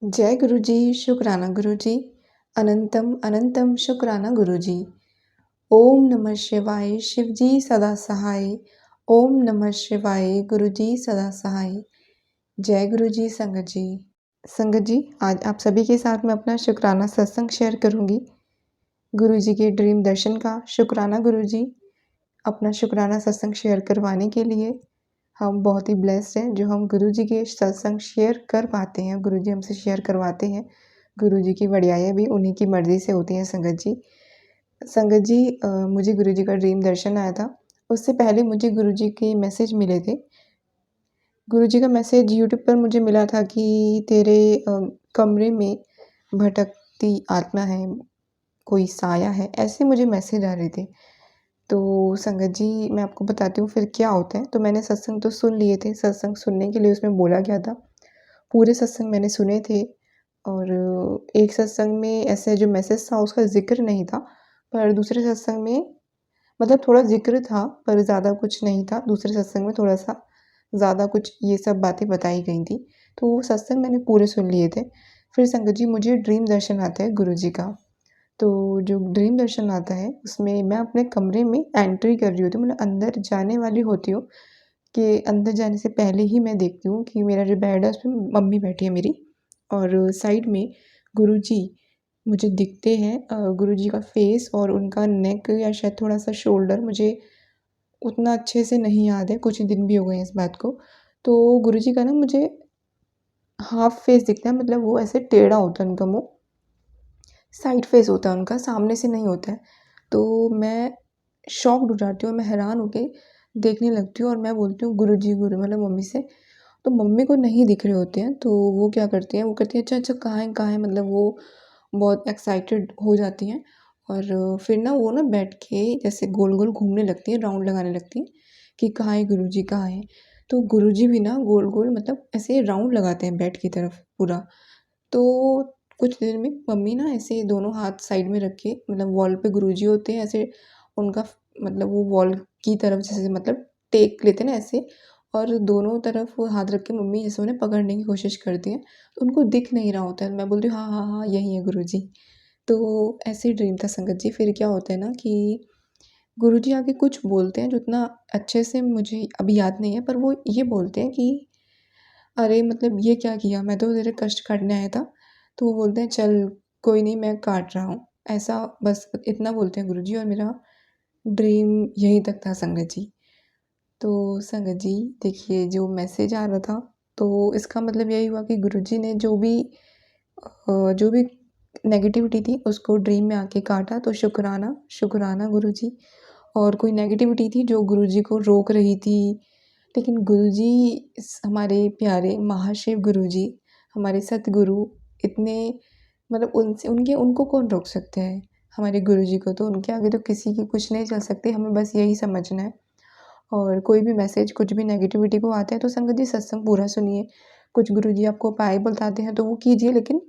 जय गुरु जी, शुक्राना गुरु जी। अनंतम अनंतम शुक्राना गुरु जी। ओम नमः शिवाय, शिव जी सदा सहाय। ओम नमः शिवाय, गुरु जी सदा सहाय। जय गुरु जी। संगत जी, आज आप सभी के साथ मैं अपना शुक्राना सत्संग शेयर करूंगी। गुरु जी के ड्रीम दर्शन का शुक्राना गुरु जी। अपना शुक्राना सत्संग शेयर करवाने के लिए हम बहुत ही ब्लेस्ड हैं जो हम गुरु जी के सत्संग शेयर कर पाते हैं। गुरु जी हमसे शेयर करवाते हैं। गुरु जी की वड्याइयाँ भी उन्हीं की मर्ज़ी से होती हैं। संगत जी, मुझे गुरु जी का ड्रीम दर्शन आया था। उससे पहले मुझे गुरु जी के मैसेज मिले थे। गुरु जी का मैसेज यूट्यूब पर मुझे मिला था कि तेरे कमरे में भटकती आत्मा है, कोई साया है, ऐसे मुझे मैसेज आ रहे थे। तो संगत जी, मैं आपको बताती हूँ फिर क्या होता है। तो मैंने सत्संग तो सुन लिए थे। सत्संग सुनने के लिए उसमें बोला गया था। पूरे सत्संग मैंने सुने थे और एक सत्संग में ऐसे जो मैसेज था उसका ज़िक्र नहीं था, पर दूसरे सत्संग में मतलब थोड़ा ज़िक्र था पर ज़्यादा कुछ नहीं था। दूसरे सत्संग में थोड़ा-सा ज़्यादा कुछ ये सब बातें बताई गई थी। तो वो सत्संग मैंने पूरे सुन लिए थे। फिर संगत जी, मुझे ड्रीम दर्शन आता है गुरु जी का। तो जो ड्रीम दर्शन आता है उसमें मैं अपने कमरे में एंट्री कर रही होती हूँ, मतलब अंदर जाने वाली होती हूँ कि अंदर जाने से पहले ही मैं देखती हूँ कि मेरा जो बेड है उसमें मम्मी बैठी है मेरी और साइड में गुरुजी मुझे दिखते हैं। गुरुजी का फेस और उनका नेक या शायद थोड़ा-सा शोल्डर मुझे उतना अच्छे से नहीं याद है, कुछ दिन भी हो गए हैं इस बात को। तो गुरुजी का ना मुझे हाफ़ फेस दिखता है, मतलब वो ऐसे टेढ़ा होता है उनका मुँह, साइड फेस होता है उनका, सामने से नहीं होता है। तो मैं शॉक्ड हो जाती हूँ और मैं हैरान होके देखने लगती हूँ और मैं बोलती हूँ गुरुजी गुरु, मतलब मम्मी से। तो मम्मी को नहीं दिख रहे होते हैं, तो वो क्या करती हैं, वो कहती हैं अच्छा अच्छा कहाँ है कहाँ है, मतलब वो बहुत एक्साइटेड हो जाती हैं और फिर ना वो ना बैठ के जैसे गोल गोल घूमने लगती हैं, राउंड लगाने लगती हैं कि कहाँ है गुरुजी कहाँ है। तो गुरुजी भी ना गोल गोल मतलब ऐसे राउंड लगाते हैं बेड की तरफ पूरा। तो कुछ देर में मम्मी ना ऐसे दोनों हाथ साइड में रख के, मतलब वॉल पे गुरुजी होते हैं ऐसे, उनका मतलब वो वॉल की तरफ जैसे मतलब टेक लेते हैं ना ऐसे, और दोनों तरफ वो हाथ रख के मम्मी जैसे उन्हें पकड़ने की कोशिश करती हैं। तो उनको दिख नहीं रहा होता है। मैं बोलती हूँ हाँ हाँ हाँ यही है गुरुजी। तो ऐसे ही ड्रीम था संगत जी। फिर क्या होता है ना कि गुरुजी आके कुछ बोलते हैं जो इतना अच्छे से मुझे अभी याद नहीं है, पर वो ये बोलते हैं कि अरे मतलब ये क्या किया? मैं तो तेरे कष्ट काटने आया था। तो वो बोलते हैं चल कोई नहीं, मैं काट रहा हूँ। ऐसा बस इतना बोलते हैं गुरुजी और मेरा ड्रीम यहीं तक था संगत जी। तो संगत जी, देखिए जो मैसेज आ रहा था तो इसका मतलब यही हुआ कि गुरुजी ने जो भी नेगेटिविटी थी उसको ड्रीम में आके काटा। तो शुक्राना, शुक्राना गुरुजी। और कोई नेगेटिविटी थी जो गुरुजी को रोक रही थी, लेकिन गुरुजी हमारे प्यारे महाशिव गुरुजी, हमारे सतगुरु इतने, मतलब उनसे उनके उनको कौन रोक सकते हैं हमारे गुरुजी को। तो उनके आगे तो किसी की कुछ नहीं चल सकती। हमें बस यही समझना है। और कोई भी मैसेज कुछ भी नेगेटिविटी को आता है तो संगत जी सत्संग पूरा सुनिए। कुछ गुरुजी आपको उपाय बताते हैं तो वो कीजिए, लेकिन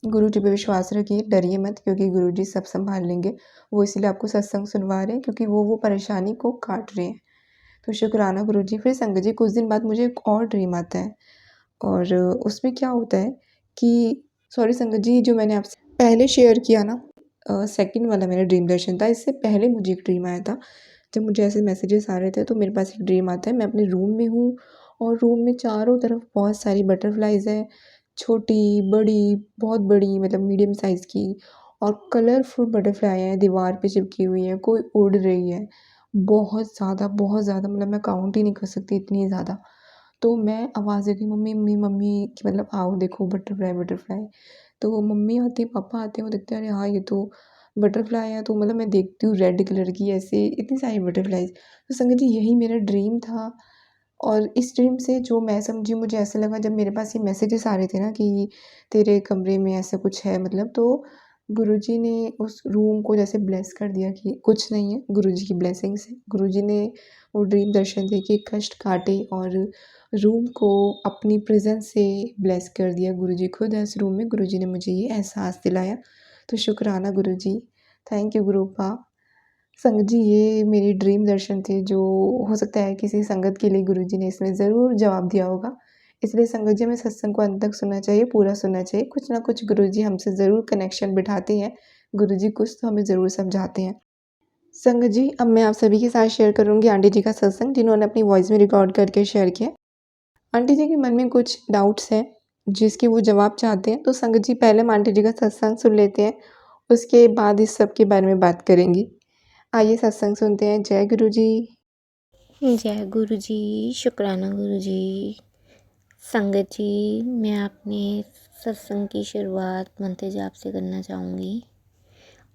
गुरुजी पे विश्वास रखिए, डरिए मत, क्योंकि गुरुजी सब सँभाल लेंगे। वो इसीलिए आपको सत्संग सुनवा रहे हैं क्योंकि वो परेशानी को काट रहे हैं। तो शुक्राना गुरुजी। फिर संगत जी कुछ दिन बाद मुझे एक और ड्रीम आता है और उसमें क्या होता है कि सॉरी संगत जी, जो मैंने आपसे पहले शेयर किया ना, सेकंड वाला मेरा ड्रीम दर्शन था। इससे पहले मुझे एक ड्रीम आया था। जब मुझे ऐसे मैसेजेस आ रहे थे तो मेरे पास एक ड्रीम आता है, मैं अपने रूम में हूँ और रूम में चारों तरफ बहुत सारी बटरफ्लाइज़ हैं, छोटी, बड़ी, बहुत बड़ी, मतलब मीडियम साइज़ की, और कलरफुल बटरफ्लाई हैं, दीवार पे चिपकी हुई हैं, कोई उड़ रही है। बहुत ज़्यादा, मतलब मैं काउंट ही नहीं कर सकती, इतनी ज़्यादा। तो मैं आवाज़ देती हूँ मम्मी, मम्मी, मम्मी कि मतलब आओ देखो बटरफ्लाई, बटरफ्लाई। तो वो मम्मी आती है, पापा आते हैं, वो देखते हैं अरे हाँ ये तो बटरफ्लाई है। तो मतलब मैं देखती हूँ रेड कलर की ऐसे इतनी सारी बटरफ्लाइज़। तो संगत जी यही मेरा ड्रीम था और इस ड्रीम से जो मैं समझी, मुझे ऐसा लगा जब मेरे पास ये मैसेजेस आ रहे थे ना कि तेरे कमरे में ऐसा कुछ है, मतलब तो गुरुजी ने उस रूम को जैसे ब्लेस कर दिया कि कुछ नहीं है, गुरुजी की ब्लेसिंग्स है। गुरुजी ने वो ड्रीम दर्शन दे के कष्ट काटे और रूम को अपनी प्रेज़ेंस से ब्लेस कर दिया। गुरुजी खुद है उस रूम में, गुरुजी ने मुझे ये एहसास दिलाया। तो शुक्राना गुरुजी, थैंक यू गुरुपा। संगत जी ये मेरी ड्रीम दर्शन थे जो हो सकता है किसी संगत के लिए गुरुजी ने इसमें ज़रूर जवाब दिया होगा। इसलिए संगत जी हमें सत्संग को अंत तक सुनना चाहिए, पूरा सुनना चाहिए। कुछ ना कुछ गुरुजी हमसे ज़रूर कनेक्शन बिठाते हैं, गुरुजी कुछ तो हमें ज़रूर समझाते हैं। संगत जी, अब मैं आप सभी के साथ शेयर करूँगी आंटी जी का सत्संग, जिन्होंने अपनी वॉइस में रिकॉर्ड करके शेयर किया। आंटी जी के मन में कुछ डाउट्स हैं, जिसके वो जवाब चाहते हैं। तो संगत जी, पहले हम आंटी जी का सत्संग सुन लेते हैं, उसके बाद इस सब के बारे में बात करेंगी। आइए सत्संग सुनते हैं। जय गुरु जी। जय गुरु जी, शुक्राना गुरु जी। संगत जी, मैं अपने सत्संग की शुरुआत मंत्र जाप से करना चाहूँगी।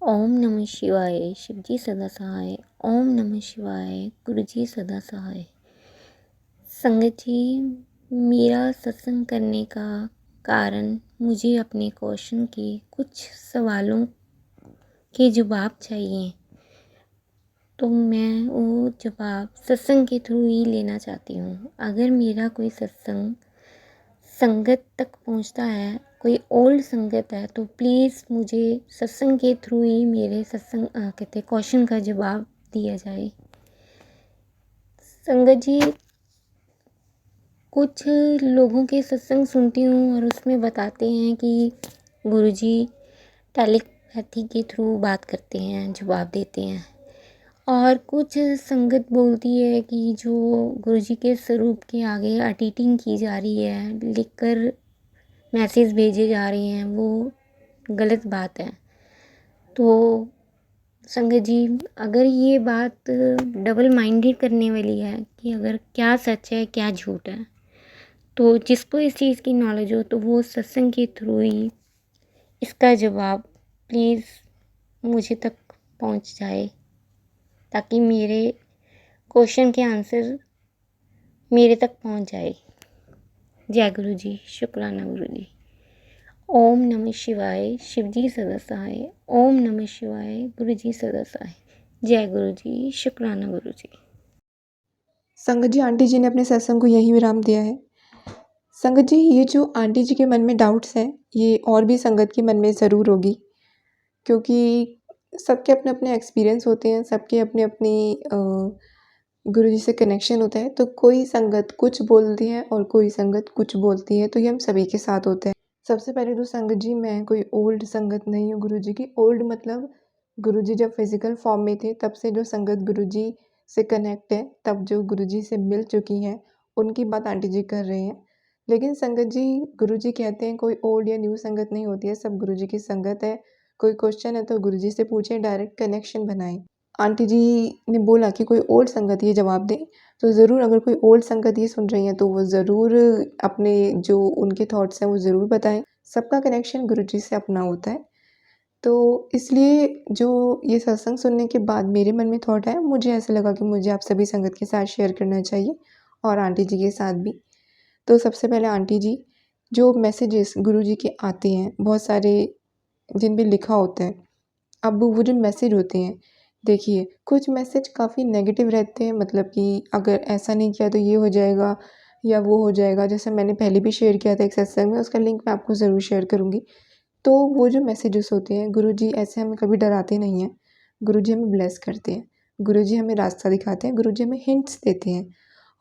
ओम नमः शिवाय, शिव जी सदा सहाय। ओम नमः शिवाय, गुरु जी सदा सहाय। संगत जी, मेरा सत्संग करने का कारण मुझे अपने क्वेश्चन के कुछ सवालों के जवाब चाहिए, तो मैं वो जवाब सत्संग के थ्रू ही लेना चाहती हूँ। अगर मेरा कोई सत्संग संगत तक पहुँचता है, कोई ओल्ड संगत है, तो प्लीज़ मुझे सत्संग के थ्रू ही मेरे सत्संग कहते क्वेश्चन का जवाब दिया जाए। संगत जी, कुछ लोगों के सत्संग सुनती हूँ और उसमें बताते हैं कि गुरुजी टेलीपैथी के थ्रू बात करते हैं, जवाब देते हैं। और कुछ संगत बोलती है कि जो गुरुजी के स्वरूप के आगे एडिटिंग की जा रही है, लिखकर मैसेज भेजे जा रहे हैं, वो गलत बात है। तो संगत जी, अगर ये बात डबल माइंडेड करने वाली है कि अगर क्या सच है क्या झूठ है, तो जिसको इस चीज़ की नॉलेज हो तो वो सत्संग के थ्रू ही इसका जवाब प्लीज़ मुझे तक पहुंच जाए, ताकि मेरे क्वेश्चन के आंसर मेरे तक पहुंच जाए। जय गुरु जी, शुक्राना गुरु जी। ओम नमः शिवाय, शिव जी सदा सहाय। ओम नमः शिवाय, गुरु जी सदा सहाय। जय गुरु जी, शुक्राना गुरु जी। संगत जी, आंटी जी ने अपने सत्संग को यहीं विराम दिया है। संगत जी, ये जो आंटी जी के मन में डाउट्स हैं, ये और भी संगत के मन में ज़रूर होगी, क्योंकि सबके अपने-अपने एक्सपीरियंस होते हैं, सबके अपने-अपने गुरुजी से कनेक्शन होता है। तो कोई संगत कुछ बोलती है और कोई संगत कुछ बोलती है, तो ये हम सभी के साथ होता है। सबसे पहले तो संगत जी, मैं कोई ओल्ड संगत नहीं हूँ गुरुजी की। ओल्ड मतलब गुरुजी जब फिज़िकल फॉर्म में थे, तब से जो संगत गुरुजी से कनेक्ट है, तब जो गुरुजी से मिल चुकी हैं, उनकी बात आंटी जी कर रहे हैं। लेकिन संगत जी, गुरुजी कहते हैं कोई ओल्ड या न्यू संगत नहीं होती है, सब गुरुजी की संगत है। कोई क्वेश्चन है तो गुरुजी से पूछें, डायरेक्ट कनेक्शन बनाएँ। आंटी जी ने बोला कि कोई ओल्ड संगत ये जवाब दें, तो ज़रूर अगर कोई ओल्ड संगत ये सुन रही हैं, तो वो ज़रूर अपने जो उनके थॉट्स हैं, वो ज़रूर बताएँ। सबका कनेक्शन गुरुजी से अपना होता है। तो इसलिए जो ये सत्संग सुनने के बाद मेरे मन में थॉट आया, मुझे ऐसा लगा कि मुझे आप सभी संगत के साथ शेयर करना चाहिए और आंटी जी के साथ भी। तो सबसे पहले आंटी जी, जो मैसेजेस गुरुजी के आते हैं, बहुत सारे जिन पे लिखा होता है, अब वो जो मैसेज होते हैं, देखिए कुछ मैसेज काफ़ी नेगेटिव रहते हैं, मतलब कि अगर ऐसा नहीं किया तो ये हो जाएगा या वो हो जाएगा। जैसे मैंने पहले भी शेयर किया था एक सत्संग में, उसका लिंक मैं आपको ज़रूर शेयर करूँगी। तो वो जो मैसेजेस होते हैं, गुरुजी ऐसे हमें कभी डराते नहीं हैं, गुरुजी हमें ब्लेस करते हैं, गुरुजी हमें रास्ता दिखाते हैं, गुरुजी हमें हिंट्स देते हैं।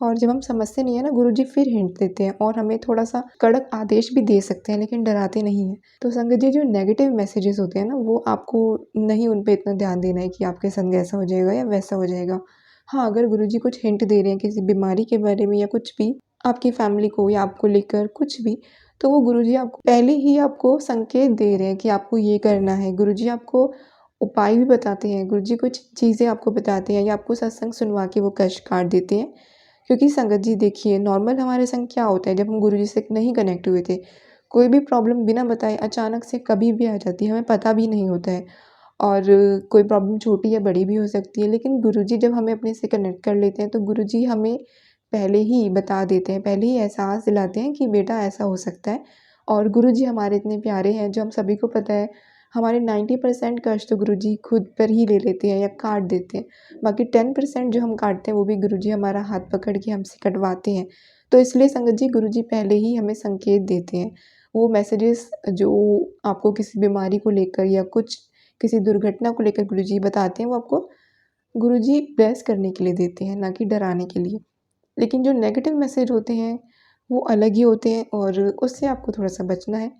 और जब हम समझते नहीं है ना, गुरुजी फिर हिंट देते हैं और हमें थोड़ा-सा कड़क आदेश भी दे सकते हैं, लेकिन डराते नहीं हैं। तो संगत जी, जो नेगेटिव मैसेजेस होते हैं ना, वो आपको नहीं उन पे इतना ध्यान देना है कि आपके संग ऐसा हो जाएगा या वैसा हो जाएगा। हाँ, अगर गुरुजी कुछ हिंट दे रहे हैं किसी बीमारी के बारे में या कुछ भी, आपकी फैमिली को या आपको लेकर कुछ भी, तो वो गुरुजी आपको पहले ही आपको संकेत दे रहे हैं कि आपको ये करना है। गुरुजी आपको उपाय भी बताते हैं, गुरुजी कुछ चीज़ें आपको बताते हैं या आपको सत्संग सुनवा के वो कष्ट काट देते हैं। क्योंकि संगत जी देखिए, नॉर्मल हमारे संग क्या होता है, जब हम गुरुजी से नहीं कनेक्ट हुए थे, कोई भी प्रॉब्लम बिना बताए अचानक से कभी भी आ जाती है, हमें पता भी नहीं होता है। और कोई प्रॉब्लम छोटी या बड़ी भी हो सकती है, लेकिन गुरुजी जब हमें अपने से कनेक्ट कर लेते हैं, तो गुरुजी हमें पहले ही बता देते हैं, पहले ही एहसास दिलाते हैं कि बेटा ऐसा हो सकता है। और गुरुजी हमारे इतने प्यारे हैं, जो हम सभी को पता है, हमारे 90% कष्ट तो गुरुजी खुद पर ही ले लेते हैं या काट देते हैं। बाकी 10% जो हम काटते हैं, वो भी गुरुजी हमारा हाथ पकड़ के हमसे कटवाते हैं। तो इसलिए संगत जी, गुरुजी पहले ही हमें संकेत देते हैं। वो मैसेजेस जो आपको किसी बीमारी को लेकर या कुछ किसी दुर्घटना को लेकर गुरुजी बताते हैं, वो आपको गुरुजी ब्लेस करने के लिए देते हैं, ना कि डराने के लिए। लेकिन जो नेगेटिव मैसेज होते हैं, वो अलग ही होते हैं और उससे आपको थोड़ा-सा बचना है।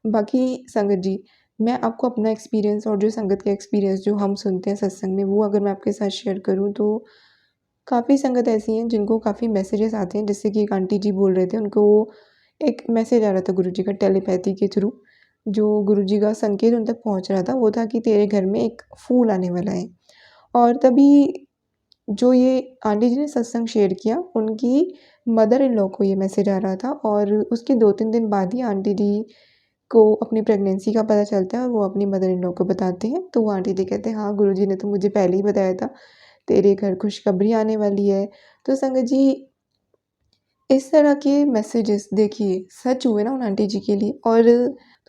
बाकी संगत जी, मैं आपको अपना एक्सपीरियंस और जो संगत का एक्सपीरियंस जो हम सुनते हैं सत्संग में, वो अगर मैं आपके साथ शेयर करूँ तो काफ़ी संगत ऐसी हैं जिनको काफ़ी मैसेजेस आते हैं। जैसे कि एक आंटी जी बोल रहे थे, उनको एक मैसेज आ रहा था गुरुजी का टेलीपैथी के थ्रू, जो गुरुजी का संकेत उन तक पहुँच रहा था, वो था कि तेरे घर में एक फूल आने वाला है। और तभी जो ये आंटी जी ने सत्संग शेयर किया, उनकी मदर इन लॉ को ये मैसेज आ रहा था और उसके 2-3 दिन बाद ही आंटी जी को अपनी प्रेगनेंसी का पता चलता है और वो अपनी मदर इन लॉ को बताते हैं। तो वो आंटी जी कहते हैं, हाँ, गुरुजी ने तो मुझे पहले ही बताया था, तेरे घर खुशखबरी आने वाली है। तो संगत जी, इस तरह के मैसेजेस देखिए सच हुए ना उन आंटी जी के लिए। और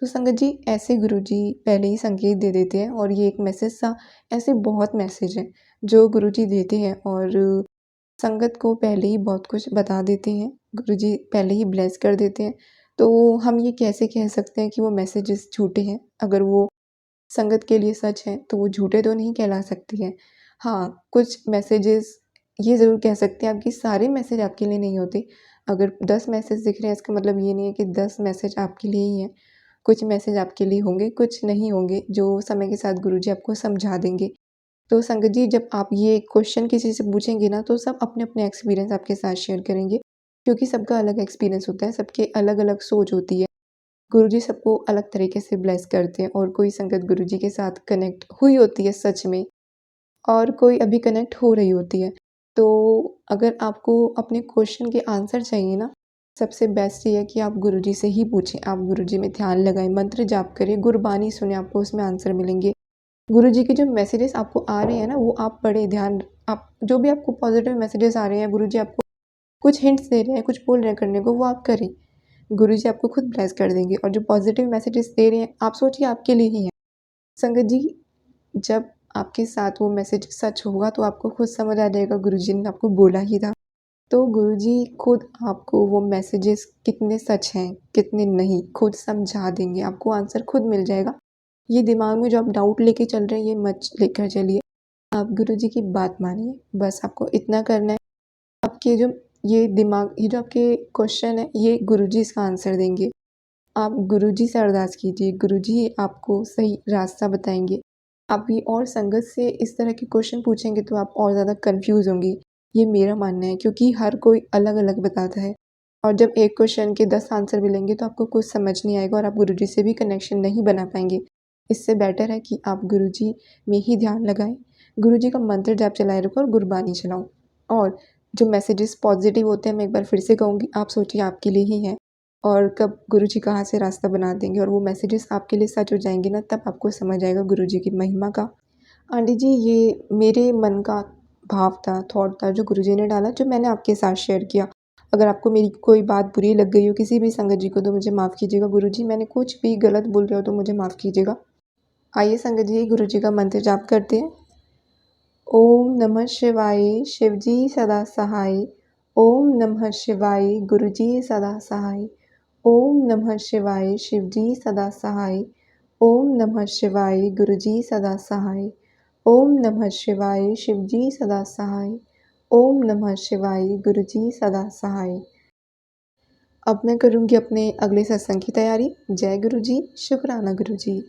तो संगत जी, ऐसे गुरुजी पहले ही संकेत दे देते हैं और ये एक मैसेज था। ऐसे बहुत मैसेज हैं जो गुरुजी देते हैं और संगत को पहले ही बहुत कुछ बता देते हैं। गुरुजी पहले ही ब्लेस कर देते हैं। तो हम ये कैसे कह सकते हैं कि वो मैसेजेस झूठे हैं? अगर वो संगत के लिए सच हैं, तो वो झूठे तो नहीं कहला सकती हैं। हाँ, कुछ मैसेजेस ये ज़रूर कह सकते हैं आप कि सारे मैसेज आपके लिए नहीं होते। अगर 10 मैसेज दिख रहे हैं, इसका मतलब ये नहीं है कि 10 मैसेज आपके लिए ही हैं। कुछ मैसेज आपके लिए होंगे, कुछ नहीं होंगे, जो समय के साथ गुरुजी आपको समझा देंगे। तो संगत जी, जब आप ये क्वेश्चन किसी से पूछेंगे ना, तो सब अपने-अपने एक्सपीरियंस आपके साथ शेयर करेंगे, क्योंकि सबका अलग एक्सपीरियंस होता है, सबके अलग-अलग सोच होती है। गुरुजी सबको अलग तरीके से ब्लेस करते हैं और कोई संगत गुरुजी के साथ कनेक्ट हुई होती है सच में और कोई अभी कनेक्ट हो रही होती है। तो अगर आपको अपने क्वेश्चन के आंसर चाहिए ना, सबसे बेस्ट ये है कि आप गुरुजी से ही पूछें। आप गुरुजी में ध्यान लगाएँ, मंत्र जाप करें, गुरबानी सुनें, आपको उसमें आंसर मिलेंगे। गुरुजी के जो मैसेजेस आपको आ रहे हैं ना, वो आप पढ़ें, ध्यान आप जो भी आपको पॉज़िटिव मैसेजेस आ रहे हैं, गुरुजी आपको कुछ हिंट्स दे रहे हैं, कुछ बोल रहे हैं करने को, वो आप करें। गुरुजी आपको खुद ब्लेस कर देंगे और जो पॉज़िटिव मैसेजेस दे रहे हैं, आप सोचिए आपके लिए ही हैं। संगत जी, जब आपके साथ वो मैसेज सच होगा तो आपको खुद समझ आ जाएगा गुरुजी ने आपको बोला ही था। तो गुरुजी खुद आपको वो मैसेजेस कितने सच हैं, कितने नहीं, खुद समझा देंगे, आपको आंसर खुद मिल जाएगा। ये दिमाग में जो आप डाउट लेके चल रहे हैं, ये मत लेकर चलिए। आप गुरुजी की बात मानिए, बस आपको इतना करना है। आपके जो ये जो आपके क्वेश्चन है, ये गुरुजी इसका आंसर देंगे। आप गुरुजी से अरदास कीजिए, गुरुजी आपको सही रास्ता बताएँगे। आप ये और संगत से इस तरह के क्वेश्चन पूछेंगे तो आप और ज़्यादा कन्फ्यूज़ होंगी, ये मेरा मानना है, क्योंकि हर कोई अलग-अलग बताता है और जब एक क्वेश्चन के 10 आंसर मिलेंगे तो आपको कुछ समझ नहीं आएगा और आप गुरुजी से भी कनेक्शन नहीं बना पाएँगे। इससे बेटर है कि आप गुरुजी में ही ध्यान लगाएँ, गुरुजी का मंत्र जाप चलाए रखो और गुरबानी चलाओ। और जो मैसेजेस पॉज़िटिव होते हैं, मैं एक बार फिर से कहूँगी, आप सोचिए आपके लिए ही हैं और कब गुरुजी कहाँ से रास्ता बना देंगे और वो मैसेजेस आपके लिए सच हो जाएँगे ना, तब आपको समझ आएगा गुरुजी की महिमा का। आंटी जी, ये मेरे मन का भाव था, थॉट था जो गुरुजी ने डाला, जो मैंने आपके साथ शेयर किया। अगर आपको मेरी कोई बात बुरी लग गई हो किसी भी संगत जी को, तो मुझे माफ़ कीजिएगा गुरुजी, मैंने कुछ भी गलत बोल रही हो तो मुझे माफ़ कीजिएगा। आइए संगत जी, गुरुजी का मंत्र जाप करते हैं। ओम नमः शिवाय, शिवजी सदा सहाय। ओम नमः शिवाय, गुरुजी सदा सहाय। ओम नमः शिवाय, शिवजी सदा सहाय। ओम नमः शिवाय, गुरुजी सदा सहाय। ओम नमः शिवाय, शिवजी सदा सहाय। ओम नमः शिवाय, गुरुजी सदा सहाय। अब मैं करूँगी अपने अगले सत्संग की तैयारी। जय गुरुजी, शुक्राना गुरुजी।